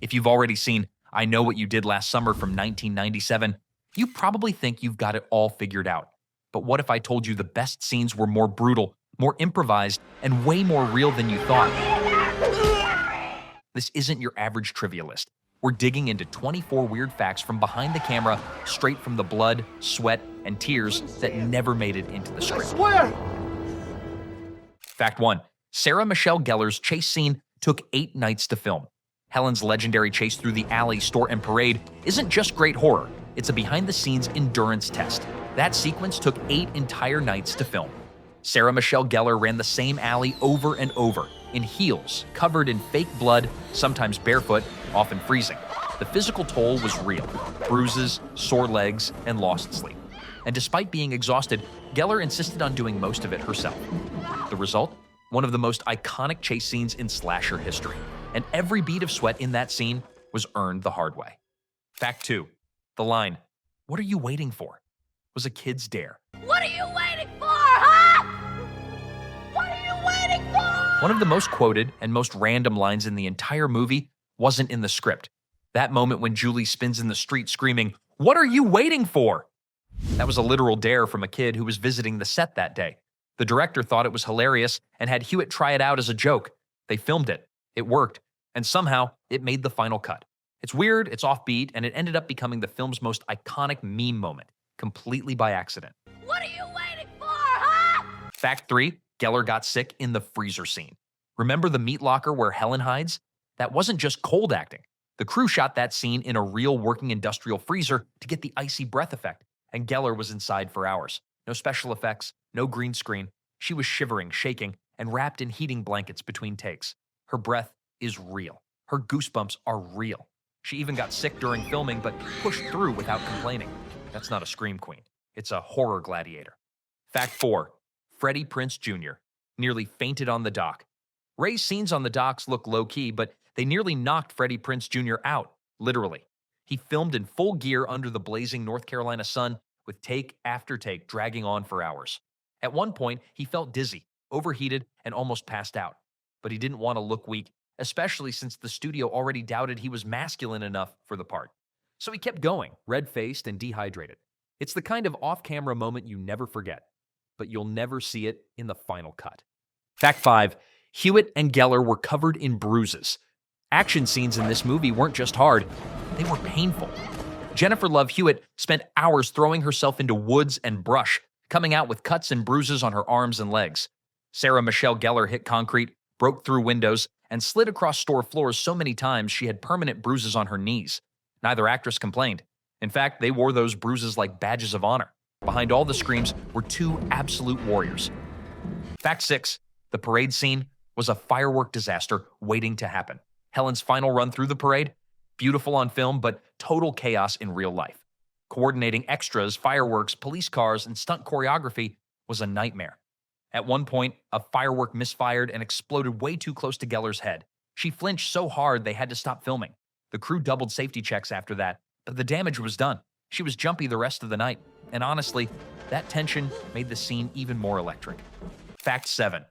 If you've already seen I Know What You Did Last Summer from 1997, you probably think you've got it all figured out. But what if I told you the best scenes were more brutal, more improvised, and way more real than you thought? This isn't your average trivia list. We're digging into 24 weird facts from behind the camera, straight from the blood, sweat, and tears that never made it into the script. Fact 1. Sarah Michelle Gellar's chase scene took 8 nights to film. Helen's legendary chase through the alley, store, and parade isn't just great horror, it's a behind-the-scenes endurance test. That sequence took 8 entire nights to film. Sarah Michelle Gellar ran the same alley over and over, in heels, covered in fake blood, sometimes barefoot, often freezing. The physical toll was real: bruises, sore legs, and lost sleep. And despite being exhausted, Gellar insisted on doing most of it herself. The result? One of the most iconic chase scenes in slasher history. And every bead of sweat in that scene was earned the hard way. Fact 2. The line, "What are you waiting for?" was a kid's dare. What are you waiting for, huh? What are you waiting for? One of the most quoted and most random lines in the entire movie wasn't in the script. That moment when Julie spins in the street screaming, "What are you waiting for?" That was a literal dare from a kid who was visiting the set that day. The director thought it was hilarious and had Hewitt try it out as a joke. They filmed it. It worked. And somehow, it made the final cut. It's weird, it's offbeat, and it ended up becoming the film's most iconic meme moment, completely by accident. What are you waiting for, huh? Fact 3. Gellar got sick in the freezer scene. Remember the meat locker where Helen hides? That wasn't just cold acting. The crew shot that scene in a real working industrial freezer to get the icy breath effect, and Gellar was inside for hours. No special effects, no green screen. She was shivering, shaking, and wrapped in heating blankets between takes. Her breath is real. Her goosebumps are real. She even got sick during filming, but pushed through without complaining. That's not a scream queen. It's a horror gladiator. Fact 4. Freddie Prinze Jr. nearly fainted on the dock. Ray's scenes on the docks look low-key, but they nearly knocked Freddie Prinze Jr. out, literally. He filmed in full gear under the blazing North Carolina sun, with take after take dragging on for hours. At one point, he felt dizzy, overheated, and almost passed out. But he didn't want to look weak, especially since the studio already doubted he was masculine enough for the part. So he kept going, red-faced and dehydrated. It's the kind of off-camera moment you never forget, but you'll never see it in the final cut. Fact 5. Hewitt and Gellar were covered in bruises. Action scenes in this movie weren't just hard, they were painful. Jennifer Love Hewitt spent hours throwing herself into woods and brush, coming out with cuts and bruises on her arms and legs. Sarah Michelle Gellar hit concrete, broke through windows, and slid across store floors so many times she had permanent bruises on her knees. Neither actress complained. In fact, they wore those bruises like badges of honor. Behind all the screams were 2 absolute warriors. Fact 6. The parade scene was a firework disaster waiting to happen. Helen's final run through the parade? Beautiful on film, but total chaos in real life. Coordinating extras, fireworks, police cars, and stunt choreography was a nightmare. At one point, a firework misfired and exploded way too close to Gellar's head. She flinched so hard they had to stop filming. The crew doubled safety checks after that, but the damage was done. She was jumpy the rest of the night, and honestly, that tension made the scene even more electric. Fact 7.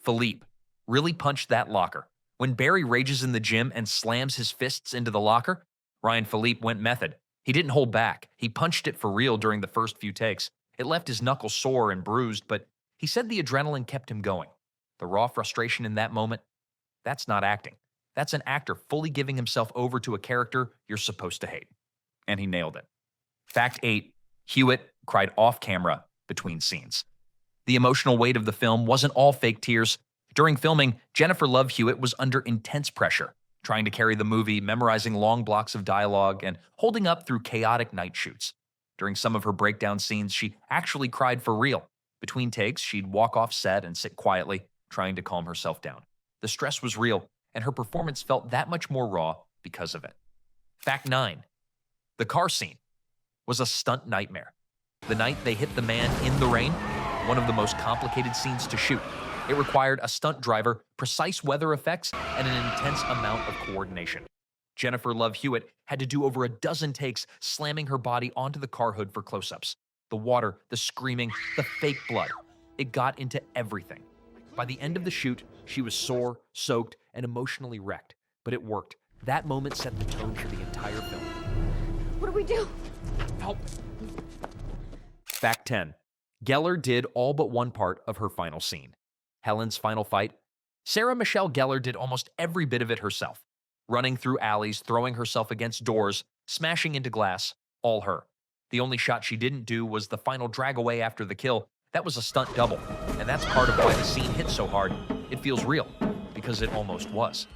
Phillippe really punched that locker. When Barry rages in the gym and slams his fists into the locker, Ryan Phillippe went method. He didn't hold back. He punched it for real during the first few takes. It left his knuckles sore and bruised, but he said the adrenaline kept him going. The raw frustration in that moment, that's not acting. That's an actor fully giving himself over to a character you're supposed to hate. And he nailed it. Fact 8. Hewitt cried off camera between scenes. The emotional weight of the film wasn't all fake tears. During filming, Jennifer Love Hewitt was under intense pressure, trying to carry the movie, memorizing long blocks of dialogue, and holding up through chaotic night shoots. During some of her breakdown scenes, she actually cried for real. Between takes, she'd walk off set and sit quietly, trying to calm herself down. The stress was real, and her performance felt that much more raw because of it. Fact 9. The car scene was a stunt nightmare. The night they hit the man in the rain, one of the most complicated scenes to shoot. It required a stunt driver, precise weather effects, and an intense amount of coordination. Jennifer Love Hewitt had to do over a dozen takes slamming her body onto the car hood for close-ups. The water, the screaming, the fake blood. It got into everything. By the end of the shoot, she was sore, soaked, and emotionally wrecked. But it worked. That moment set the tone for the entire film. What do we do? Help! Fact 10. Gellar did all but one part of her final scene. Helen's final fight. Sarah Michelle Gellar did almost every bit of it herself. Running through alleys, throwing herself against doors, smashing into glass, all her. The only shot she didn't do was the final drag away after the kill. That was a stunt double, and that's part of why the scene hit so hard. It feels real, because it almost was.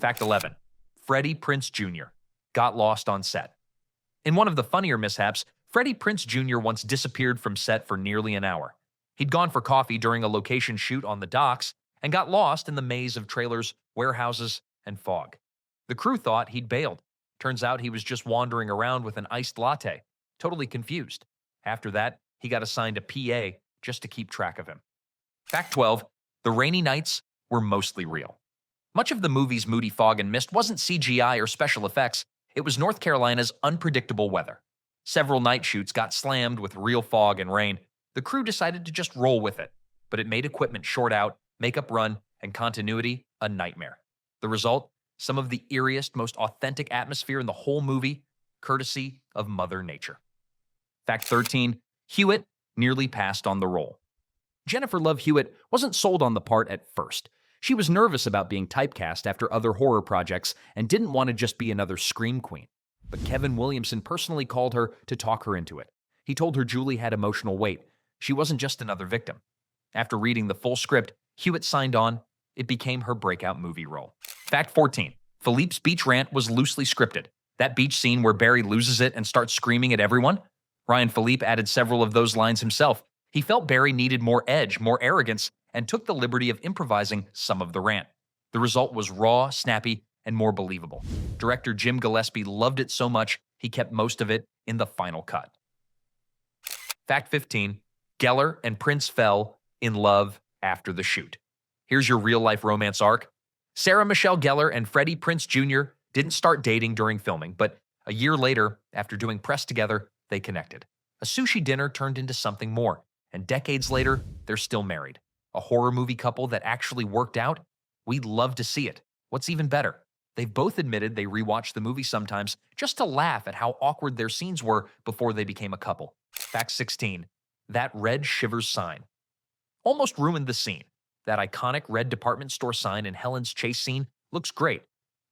Fact 11. Freddie Prinze Jr. got lost on set. In one of the funnier mishaps, Freddie Prinze Jr. once disappeared from set for nearly an hour. He'd gone for coffee during a location shoot on the docks and got lost in the maze of trailers, warehouses, and fog. The crew thought he'd bailed. Turns out he was just wandering around with an iced latte, totally confused. After that, he got assigned a PA just to keep track of him. Fact 12. The rainy nights were mostly real. Much of the movie's moody fog and mist wasn't CGI or special effects. It was North Carolina's unpredictable weather. Several night shoots got slammed with real fog and rain. The crew decided to just roll with it, but it made equipment short out, makeup run, and continuity a nightmare. The result? Some of the eeriest, most authentic atmosphere in the whole movie, courtesy of Mother Nature. Fact 13. Hewitt nearly passed on the role. Jennifer Love Hewitt wasn't sold on the part at first. She was nervous about being typecast after other horror projects and didn't want to just be another scream queen. But Kevin Williamson personally called her to talk her into it. He told her Julie had emotional weight. She wasn't just another victim. After reading the full script, Hewitt signed on. It became her breakout movie role. Fact 14. Philippe's beach rant was loosely scripted. That beach scene where Barry loses it and starts screaming at everyone? Ryan Phillippe added several of those lines himself. He felt Barry needed more edge, more arrogance, and took the liberty of improvising some of the rant. The result was raw, snappy, and more believable. Director Jim Gillespie loved it so much, he kept most of it in the final cut. Fact 15. Gellar and Prince fell in love after the shoot. Here's your real-life romance arc. Sarah Michelle Gellar and Freddie Prinze Jr. didn't start dating during filming, but a year later, after doing press together, they connected. A sushi dinner turned into something more, and decades later, they're still married. A horror movie couple that actually worked out? We'd love to see it. What's even better? They've both admitted they rewatch the movie sometimes just to laugh at how awkward their scenes were before they became a couple. Fact 16. That red Shivers sign almost ruined the scene. That iconic red department store sign in Helen's chase scene looks great,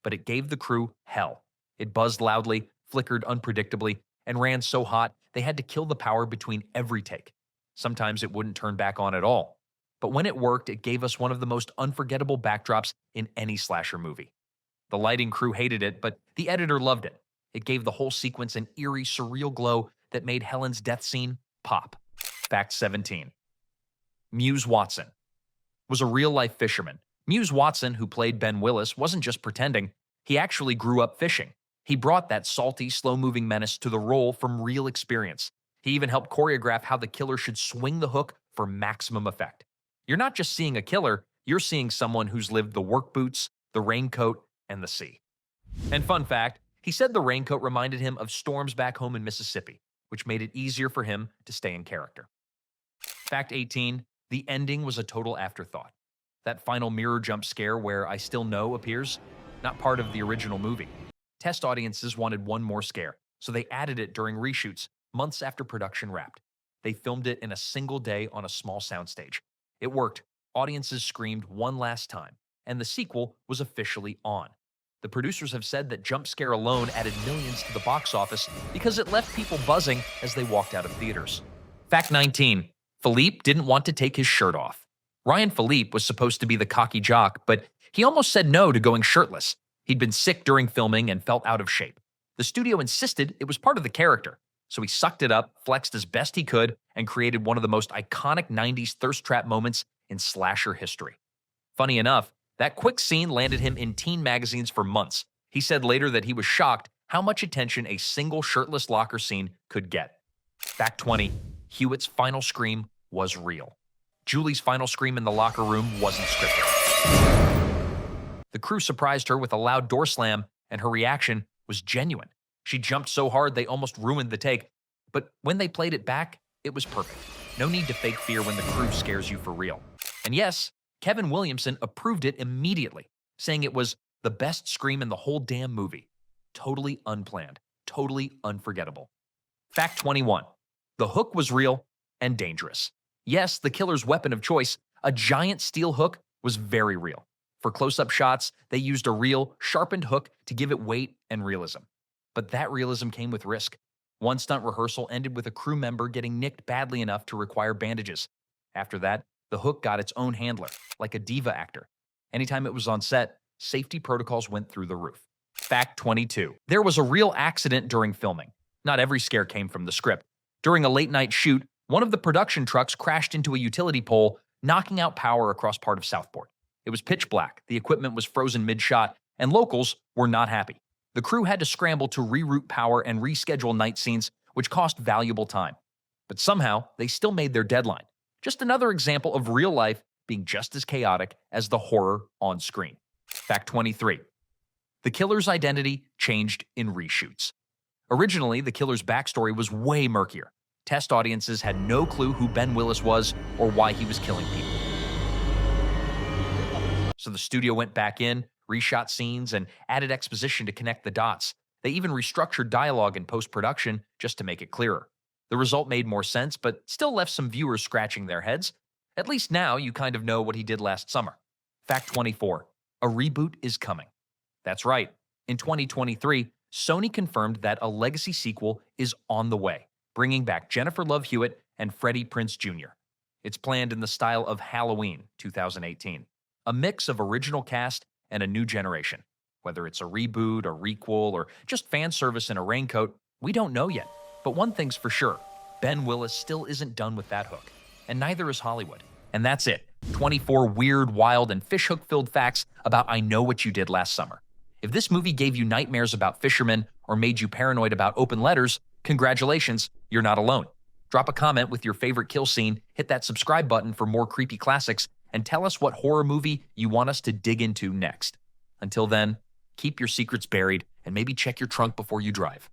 but it gave the crew hell. It buzzed loudly, flickered unpredictably, and ran so hot they had to kill the power between every take. Sometimes it wouldn't turn back on at all. But when it worked, it gave us one of the most unforgettable backdrops in any slasher movie. The lighting crew hated it, but the editor loved it. It gave the whole sequence an eerie, surreal glow that made Helen's death scene pop. Fact 17. Muse Watson was a real-life fisherman. Muse Watson, who played Ben Willis, wasn't just pretending. He actually grew up fishing. He brought that salty, slow-moving menace to the role from real experience. He even helped choreograph how the killer should swing the hook for maximum effect. You're not just seeing a killer, you're seeing someone who's lived the work boots, the raincoat, and the sea. And fun fact, he said the raincoat reminded him of storms back home in Mississippi, which made it easier for him to stay in character. Fact 18, the ending was a total afterthought. That final mirror jump scare where I Still Know appears, not part of the original movie. Test audiences wanted one more scare, so they added it during reshoots, months after production wrapped. They filmed it in a single day on a small soundstage. It worked. Audiences screamed one last time, and the sequel was officially on. The producers have said that jump scare alone added millions to the box office because it left people buzzing as they walked out of theaters. Fact 19. Phillippe didn't want to take his shirt off. Ryan Phillippe was supposed to be the cocky jock, but he almost said no to going shirtless. He'd been sick during filming and felt out of shape. The studio insisted it was part of the character, so he sucked it up, flexed as best he could, and created one of the most iconic 90s thirst trap moments in slasher history. Funny enough, that quick scene landed him in teen magazines for months. He said later that he was shocked how much attention a single shirtless locker scene could get. Fact 20. Hewitt's final scream was real. Julie's final scream in the locker room wasn't scripted. The crew surprised her with a loud door slam, and her reaction was genuine. She jumped so hard they almost ruined the take, but when they played it back, it was perfect. No need to fake fear when the crew scares you for real. And yes, Kevin Williamson approved it immediately, saying it was The best scream in the whole damn movie. Totally unplanned. Totally unforgettable. Fact 21. The hook was real and dangerous. Yes, the killer's weapon of choice, a giant steel hook, was very real. For close-up shots, they used a real, sharpened hook to give it weight and realism. But that realism came with risk. One stunt rehearsal ended with a crew member getting nicked badly enough to require bandages. After that, the hook got its own handler, like a diva actor. Anytime it was on set, safety protocols went through the roof. Fact 22. There was a real accident during filming. Not every scare came from the script. During a late-night shoot, one of the production trucks crashed into a utility pole, knocking out power across part of Southport. It was pitch black, the equipment was frozen mid-shot, and locals were not happy. The crew had to scramble to reroute power and reschedule night scenes, which cost valuable time. But somehow, they still made their deadline. Just another example of real life being just as chaotic as the horror on screen. Fact 23. The killer's identity changed in reshoots. Originally, the killer's backstory was way murkier. Test audiences had no clue who Ben Willis was or why he was killing people. So the studio went back in, reshot scenes, and added exposition to connect the dots. They even restructured dialogue in post-production just to make it clearer. The result made more sense, but still left some viewers scratching their heads. At least now you kind of know what he did last summer. Fact 24. A reboot is coming. That's right. In 2023, Sony confirmed that a legacy sequel is on the way, bringing back Jennifer Love Hewitt and Freddie Prinze Jr. It's planned in the style of Halloween 2018, a mix of original cast and a new generation. Whether it's a reboot, a requel, or just fan service in a raincoat, we don't know yet. But one thing's for sure, Ben Willis still isn't done with that hook, and neither is Hollywood. And that's it. 24 weird, wild, and fishhook-filled facts about I Know What You Did Last Summer. If this movie gave you nightmares about Fisherman or made you paranoid about open letters, congratulations, you're not alone. Drop a comment with your favorite kill scene, hit that subscribe button for more creepy classics, and tell us what horror movie you want us to dig into next. Until then, keep your secrets buried and maybe check your trunk before you drive.